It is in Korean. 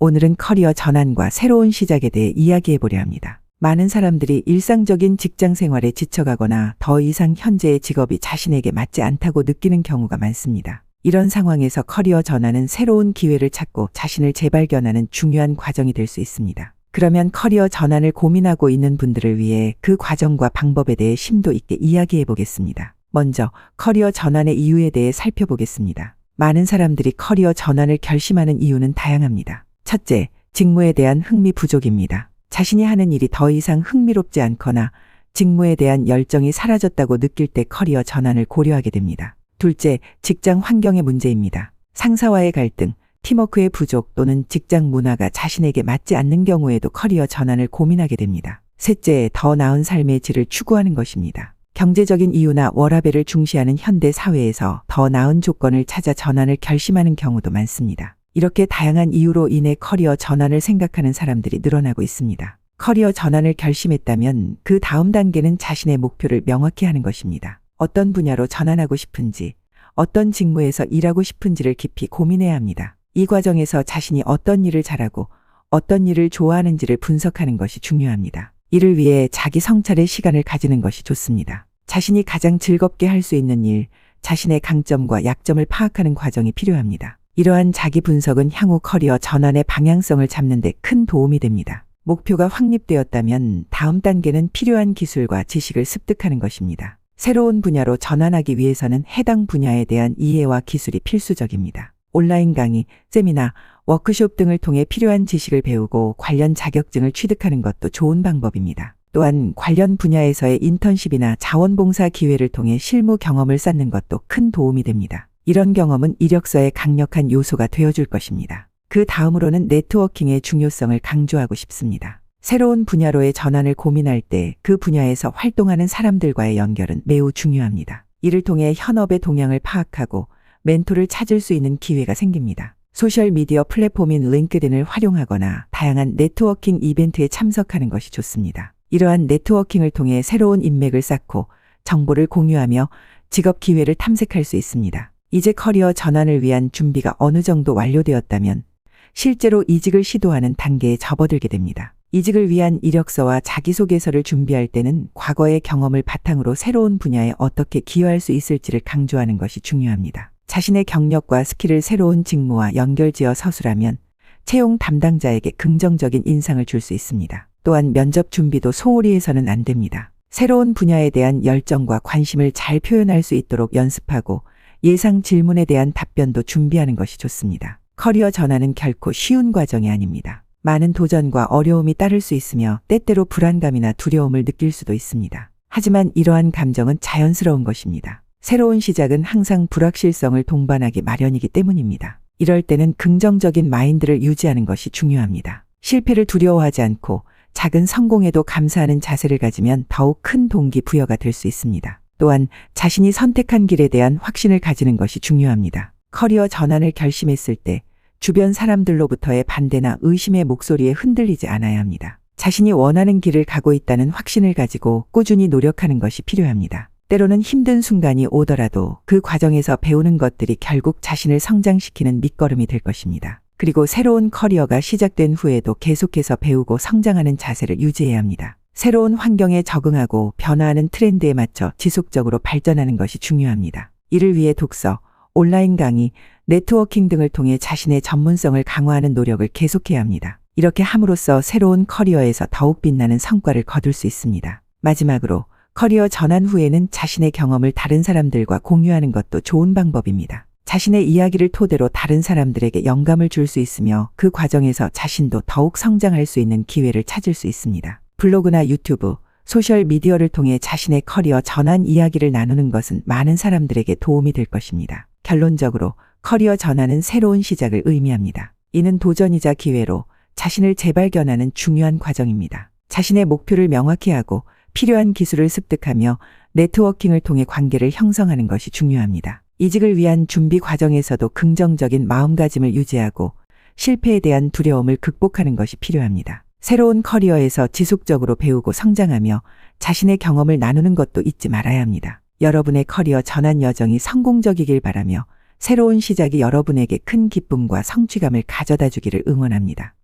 오늘은 커리어 전환과 새로운 시작에 대해 이야기해 보려 합니다. 많은 사람들이 일상적인 직장 생활에 지쳐가거나 더 이상 현재의 직업이 자신에게 맞지 않다고 느끼는 경우가 많습니다. 이런 상황에서 커리어 전환은 새로운 기회를 찾고 자신을 재발견하는 중요한 과정이 될 수 있습니다. 그러면 커리어 전환을 고민하고 있는 분들을 위해 그 과정과 방법에 대해 심도 있게 이야기해 보겠습니다. 먼저 커리어 전환의 이유에 대해 살펴보겠습니다. 많은 사람들이 커리어 전환을 결심하는 이유는 다양합니다. 첫째, 직무에 대한 흥미 부족입니다. 자신이 하는 일이 더 이상 흥미롭지 않거나 직무에 대한 열정이 사라졌다고 느낄 때 커리어 전환을 고려하게 됩니다. 둘째, 직장 환경의 문제입니다. 상사와의 갈등, 팀워크의 부족 또는 직장 문화가 자신에게 맞지 않는 경우에도 커리어 전환을 고민하게 됩니다. 셋째, 더 나은 삶의 질을 추구하는 것입니다. 경제적인 이유나 워라밸을 중시하는 현대 사회에서 더 나은 조건을 찾아 전환을 결심하는 경우도 많습니다. 이렇게 다양한 이유로 인해 커리어 전환을 생각하는 사람들이 늘어나고 있습니다. 커리어 전환을 결심했다면 그 다음 단계는 자신의 목표를 명확히 하는 것입니다. 어떤 분야로 전환하고 싶은지, 어떤 직무에서 일하고 싶은지를 깊이 고민해야 합니다. 이 과정에서 자신이 어떤 일을 잘하고 어떤 일을 좋아하는지를 분석하는 것이 중요합니다. 이를 위해 자기 성찰의 시간을 가지는 것이 좋습니다. 자신이 가장 즐겁게 할 수 있는 일, 자신의 강점과 약점을 파악하는 과정이 필요합니다. 이러한 자기 분석은 향후 커리어 전환의 방향성을 잡는 데 큰 도움이 됩니다. 목표가 확립되었다면 다음 단계는 필요한 기술과 지식을 습득하는 것입니다. 새로운 분야로 전환하기 위해서는 해당 분야에 대한 이해와 기술이 필수적입니다. 온라인 강의, 세미나, 워크숍 등을 통해 필요한 지식을 배우고 관련 자격증을 취득하는 것도 좋은 방법입니다. 또한 관련 분야에서의 인턴십이나 자원봉사 기회를 통해 실무 경험을 쌓는 것도 큰 도움이 됩니다. 이런 경험은 이력서의 강력한 요소가 되어줄 것입니다. 그 다음으로는 네트워킹의 중요성을 강조하고 싶습니다. 새로운 분야로의 전환을 고민할 때 그 분야에서 활동하는 사람들과의 연결은 매우 중요합니다. 이를 통해 현업의 동향을 파악하고 멘토를 찾을 수 있는 기회가 생깁니다. 소셜미디어 플랫폼인 링크드인을 활용하거나 다양한 네트워킹 이벤트에 참석하는 것이 좋습니다. 이러한 네트워킹을 통해 새로운 인맥을 쌓고 정보를 공유하며 직업 기회를 탐색할 수 있습니다. 이제 커리어 전환을 위한 준비가 어느 정도 완료되었다면 실제로 이직을 시도하는 단계에 접어들게 됩니다. 이직을 위한 이력서와 자기소개서를 준비할 때는 과거의 경험을 바탕으로 새로운 분야에 어떻게 기여할 수 있을지를 강조하는 것이 중요합니다. 자신의 경력과 스킬을 새로운 직무와 연결지어 서술하면 채용 담당자에게 긍정적인 인상을 줄 수 있습니다. 또한 면접 준비도 소홀히 해서는 안 됩니다. 새로운 분야에 대한 열정과 관심을 잘 표현할 수 있도록 연습하고 예상 질문에 대한 답변도 준비하는 것이 좋습니다. 커리어 전환은 결코 쉬운 과정이 아닙니다. 많은 도전과 어려움이 따를 수 있으며 때때로 불안감이나 두려움을 느낄 수도 있습니다. 하지만 이러한 감정은 자연스러운 것입니다. 새로운 시작은 항상 불확실성을 동반하기 마련이기 때문입니다. 이럴 때는 긍정적인 마인드를 유지하는 것이 중요합니다. 실패를 두려워하지 않고 작은 성공에도 감사하는 자세를 가지면 더욱 큰 동기부여가 될 수 있습니다. 또한 자신이 선택한 길에 대한 확신을 가지는 것이 중요합니다. 커리어 전환을 결심했을 때 주변 사람들로부터의 반대나 의심의 목소리에 흔들리지 않아야 합니다. 자신이 원하는 길을 가고 있다는 확신을 가지고 꾸준히 노력하는 것이 필요합니다. 때로는 힘든 순간이 오더라도 그 과정에서 배우는 것들이 결국 자신을 성장시키는 밑거름이 될 것입니다. 그리고 새로운 커리어가 시작된 후에도 계속해서 배우고 성장하는 자세를 유지해야 합니다. 새로운 환경에 적응하고 변화하는 트렌드에 맞춰 지속적으로 발전하는 것이 중요합니다. 이를 위해 독서, 온라인 강의, 네트워킹 등을 통해 자신의 전문성을 강화하는 노력을 계속해야 합니다. 이렇게 함으로써 새로운 커리어에서 더욱 빛나는 성과를 거둘 수 있습니다. 마지막으로 커리어 전환 후에는 자신의 경험을 다른 사람들과 공유하는 것도 좋은 방법입니다. 자신의 이야기를 토대로 다른 사람들에게 영감을 줄 수 있으며 그 과정에서 자신도 더욱 성장할 수 있는 기회를 찾을 수 있습니다. 블로그나 유튜브, 소셜미디어를 통해 자신의 커리어 전환 이야기를 나누는 것은 많은 사람들에게 도움이 될 것입니다. 결론적으로 커리어 전환은 새로운 시작을 의미합니다. 이는 도전이자 기회로 자신을 재발견하는 중요한 과정입니다. 자신의 목표를 명확히 하고 필요한 기술을 습득하며 네트워킹을 통해 관계를 형성하는 것이 중요합니다. 이직을 위한 준비 과정에서도 긍정적인 마음가짐을 유지하고 실패에 대한 두려움을 극복하는 것이 필요합니다. 새로운 커리어에서 지속적으로 배우고 성장하며 자신의 경험을 나누는 것도 잊지 말아야 합니다. 여러분의 커리어 전환 여정이 성공적이길 바라며 새로운 시작이 여러분에게 큰 기쁨과 성취감을 가져다 주기를 응원합니다.